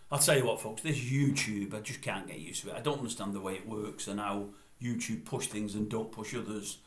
I'll tell you what, folks, this YouTube, I just can't get used to it. I don't understand the way it works and how YouTube push things and don't push others,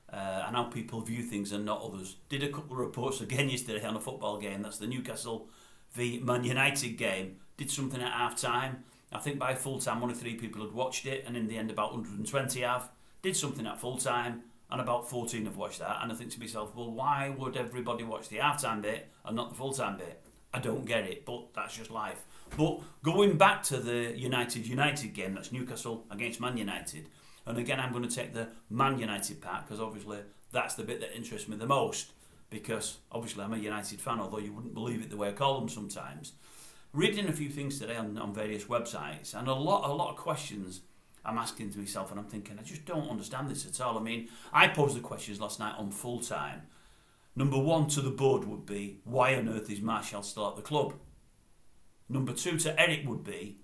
and how people view things and not others. Did a couple of reports again yesterday on a football game. That's the Newcastle v Man United game. Did something at half time. I think by full time only 3 people had watched it, and in the end about 120 have. Did something at full time, and about 14 have watched that. And I think to myself, well, why would everybody watch the half time bit and not the full time bit? I don't get it, but that's just life. But going back to the United game, that's Newcastle against Man United. And again, I'm going to take the Man United part because obviously that's the bit that interests me the most. Because obviously I'm a United fan, although you wouldn't believe it the way I call them sometimes. Reading a few things today on various websites, and a lot of questions I'm asking to myself, and I'm thinking, I just don't understand this at all. I mean, I posed the questions last night on full time. Number 1 to the board would be, why on earth is Martial still at the club? Number 2 to ERIK would be,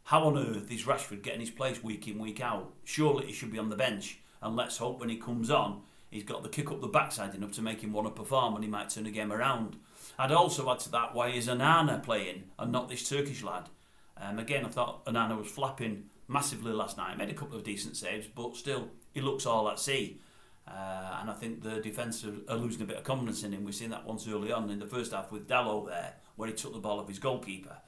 how on earth is Rashford getting his place week in, week out? Surely he should be on the bench, and let's hope when he comes on, he's got the kick up the backside enough to make him want to perform and he might turn the game around. I'd also add to that, why is Onana playing and not this Turkish lad? Again, I thought Onana was flapping massively last night. Made a couple of decent saves, but still, he looks all at sea. And I think the defence are losing a bit of confidence in him. We've seen that once early on in the first half with Dalot there, where he took the ball off his goalkeeper.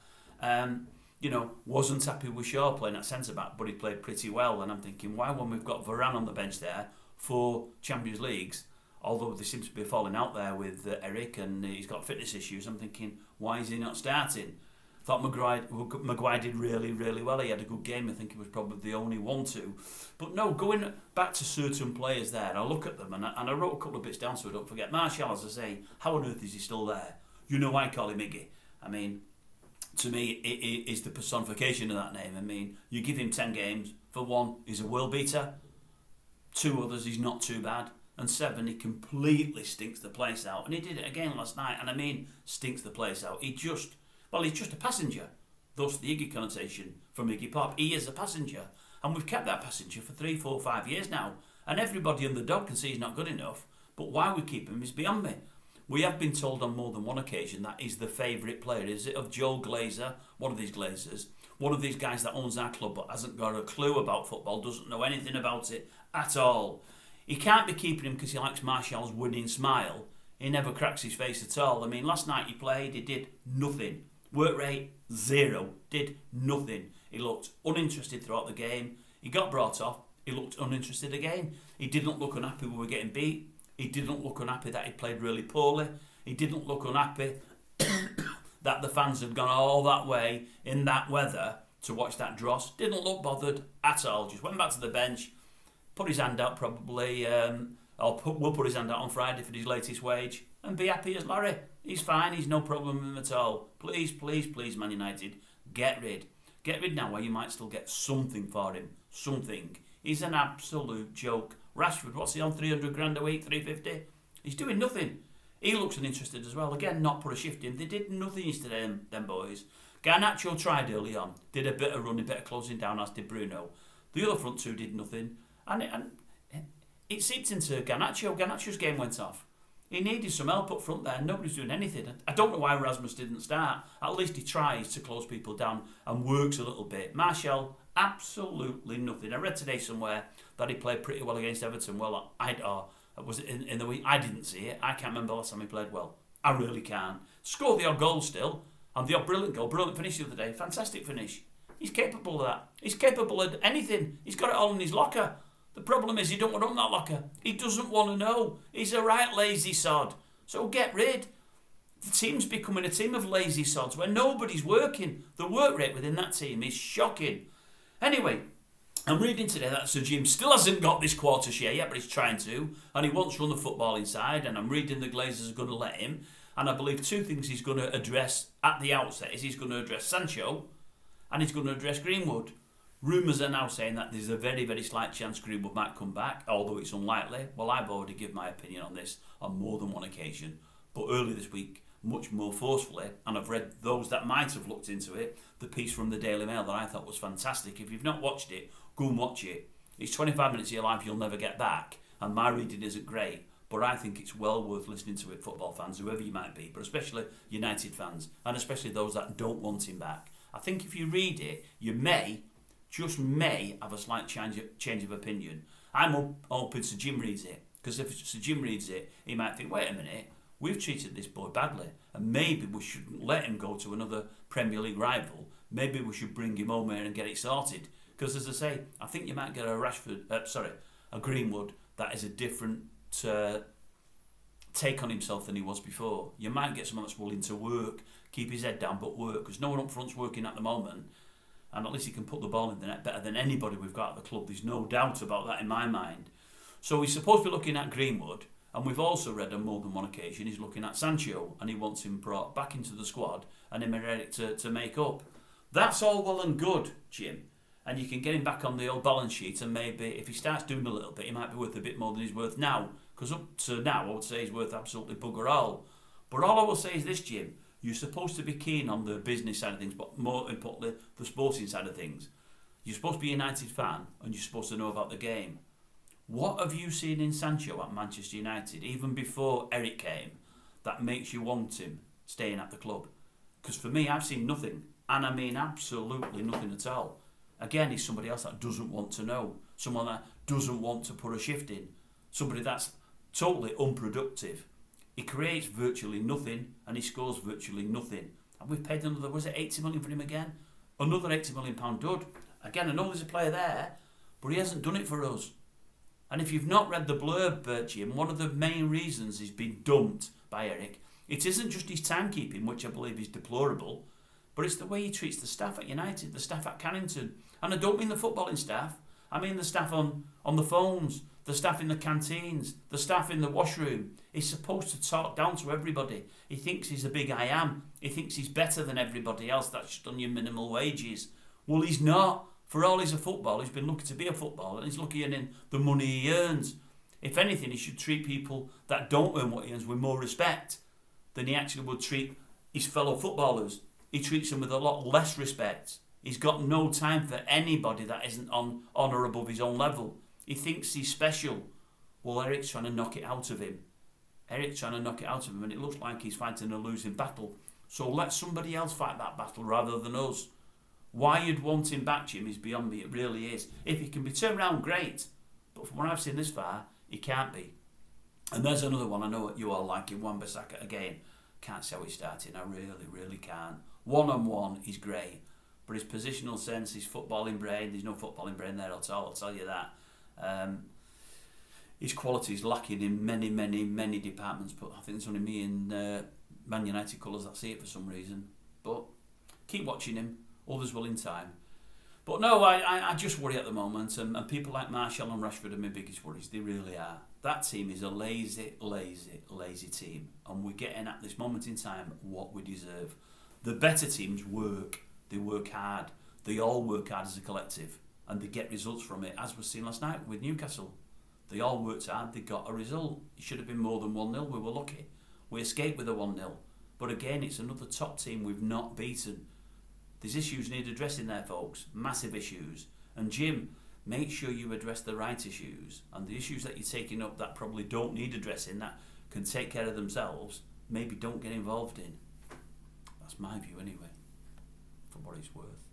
Wasn't happy with Shaw playing at centre-back, but he played pretty well. And I'm thinking, why when we've got Varane on the bench there for Champions Leagues, although there seems to be a falling out there with ERIK and he's got fitness issues, I'm thinking, why is he not starting? Thought Maguire did really, really well. He had a good game. I think he was probably the only one to. But no, going back to certain players there, I look at them and I wrote a couple of bits down so I don't forget. Martial, as I say, how on earth is he still there? You know I call him Iggy. I mean, to me, it is the personification of that name. I mean, you give him 10 games. For 1, he's a world beater. 2 others, he's not too bad. And 7, he completely stinks the place out. And he did it again last night. And I mean, stinks the place out. He's just a passenger. Thus the Iggy connotation from Iggy Pop. He is a passenger. And we've kept that passenger for 3, 4, 5 years now. And everybody and the dog can see he's not good enough. But why we keep him is beyond me. We have been told on more than one occasion that he's the favourite player. Is it of Joel Glazer, one of these Glazers, one of these guys that owns our club but hasn't got a clue about football, doesn't know anything about it at all. He can't be keeping him because he likes Martial's winning smile. He never cracks his face at all. I mean, last night he played, he did nothing. Work rate, 0. Did nothing. He looked uninterested throughout the game. He got brought off. He looked uninterested again. He didn't look unhappy when we were getting beat. He didn't look unhappy that he played really poorly. He didn't look unhappy that the fans had gone all that way in that weather to watch that dross. Didn't look bothered at all. Just went back to the bench, put his hand out probably, we'll put his hand out on Friday for his latest wage and be happy as Larry. He's fine. He's no problem with him at all. Please, please, please, Man United, get rid. Get rid now where you might still get something for him. Something. He's an absolute joke. Rashford, what's he on? 300 grand a week, 350? He's doing nothing. He looks uninterested as well. Again, not put a shift in. They did nothing yesterday, them boys. Garnacho tried early on. Did a bit of running, bit of closing down, as did Bruno. The other front 2 did nothing. And it seeped into Garnacho. Garnacho's game went off. He needed some help up front there. Nobody's doing anything. I don't know why Rasmus didn't start. At least he tries to close people down and works a little bit. Martial, absolutely nothing. I read today somewhere that he played pretty well against Everton. Well, was it in the week? I didn't see it. I can't remember the last time he played well. I really can't. Scored the odd goal still. And the odd brilliant goal. Brilliant finish the other day. Fantastic finish. He's capable of that. He's capable of anything. He's got it all in his locker. The problem is he don't want to own that locker. He doesn't want to know. He's a right lazy sod. So get rid. The team's becoming a team of lazy sods where nobody's working. The work rate within that team is shocking. Anyway, I'm reading today that Sir Jim still hasn't got this quarter share yet, but he's trying to. And he wants to run the football inside. And I'm reading the Glazers are going to let him. And I believe 2 things he's going to address at the outset is he's going to address Sancho and he's going to address Greenwood. Rumours are now saying that there's a very, very slight chance Greenwood might come back, although it's unlikely. Well, I've already given my opinion on this on more than one occasion. But earlier this week, much more forcefully, and I've read those that might have looked into it, the piece from the Daily Mail that I thought was fantastic. If you've not watched it, go and watch it. It's 25 minutes of your life you'll never get back, and my reading isn't great, but I think it's well worth listening to it, football fans, whoever you might be, but especially United fans, and especially those that don't want him back. I think if you read it, you may, just may, have a slight change of opinion. I'm hoping Sir Jim reads it, because if Sir Jim reads it, he might think, wait a minute, we've treated this boy badly, and maybe we shouldn't let him go to another Premier League rival. Maybe we should bring him home here and get it sorted. Because as I say, I think you might get a Greenwood that is a different take on himself than he was before. You might get someone that's willing to work, keep his head down, but work. Because no one up front's working at the moment, and at least he can put the ball in the net better than anybody we've got at the club. There's no doubt about that in my mind. So he's supposed to be looking at Greenwood, and we've also read on more than one occasion he's looking at Sancho, and he wants him brought back into the squad and him and Eric to make up. That's all well and good, Jim, and you can get him back on the old balance sheet, and maybe if he starts doing a little bit, he might be worth a bit more than he's worth now, because up to now I would say he's worth absolutely bugger all. But all I will say is this, Jim, you're supposed to be keen on the business side of things, but more importantly the sporting side of things. You're supposed to be a United fan, and you're supposed to know about the game. What have you seen in Sancho at Manchester United, even before Eric came, that makes you want him staying at the club? Because for me, I've seen nothing. And I mean absolutely nothing at all. Again, he's somebody else that doesn't want to know. Someone that doesn't want to put a shift in. Somebody that's totally unproductive. He creates virtually nothing and he scores virtually nothing. And we've paid another, was it 80 million for him again? Another £80 million dud. Again, I know there's a player there, but he hasn't done it for us. And if you've not read the blurb, Jim, one of the main reasons he's been dumped by Eric, it isn't just his timekeeping, which I believe is deplorable, but it's the way he treats the staff at United, the staff at Carrington. And I don't mean the footballing staff. I mean the staff on the phones, the staff in the canteens, the staff in the washroom. He's supposed to talk down to everybody. He thinks he's a big I am. He thinks he's better than everybody else. That's just on your minimal wages. Well, he's not. For all he's a footballer, he's been lucky to be a footballer, and he's lucky in the money he earns. If anything, he should treat people that don't earn what he earns with more respect than he actually would treat his fellow footballers. He treats them with a lot less respect. He's got no time for anybody that isn't on or above his own level. He thinks he's special. Well, Eric's trying to knock it out of him. Eric's trying to knock it out of him, and it looks like he's fighting a losing battle. So let somebody else fight that battle rather than us. Why you'd want him back, Jim, is beyond me. It really is. If he can be turned around, great. But from what I've seen this far, he can't be. And there's another one I know what you all like in Wan-Bissaka again. Can't see how he's starting. I really can't. One-on-one, he's great. But his positional sense, his footballing brain, there's no footballing brain there at all, I'll tell you that. His quality is lacking in many departments, but I think it's only me in Man United colours that see it for some reason. But keep watching him, others will in time. But no, I just worry at the moment, and people like Martial and Rashford are my biggest worries. They really are. That team is a lazy team, and we're getting at this moment in time what we deserve. The better teams work. They work hard. They all work hard as a collective, and they get results from it, as was seen last night with Newcastle. They all worked hard. They got a result. It should have been more than 1-0. We were lucky. We escaped with a 1-0. But again, it's another top team we've not beaten. There's issues need addressing there, folks. Massive issues. And Jim, make sure you address the right issues. And the issues that you're taking up that probably don't need addressing, that can take care of themselves, maybe don't get involved in. That's my view anyway, for what it's worth.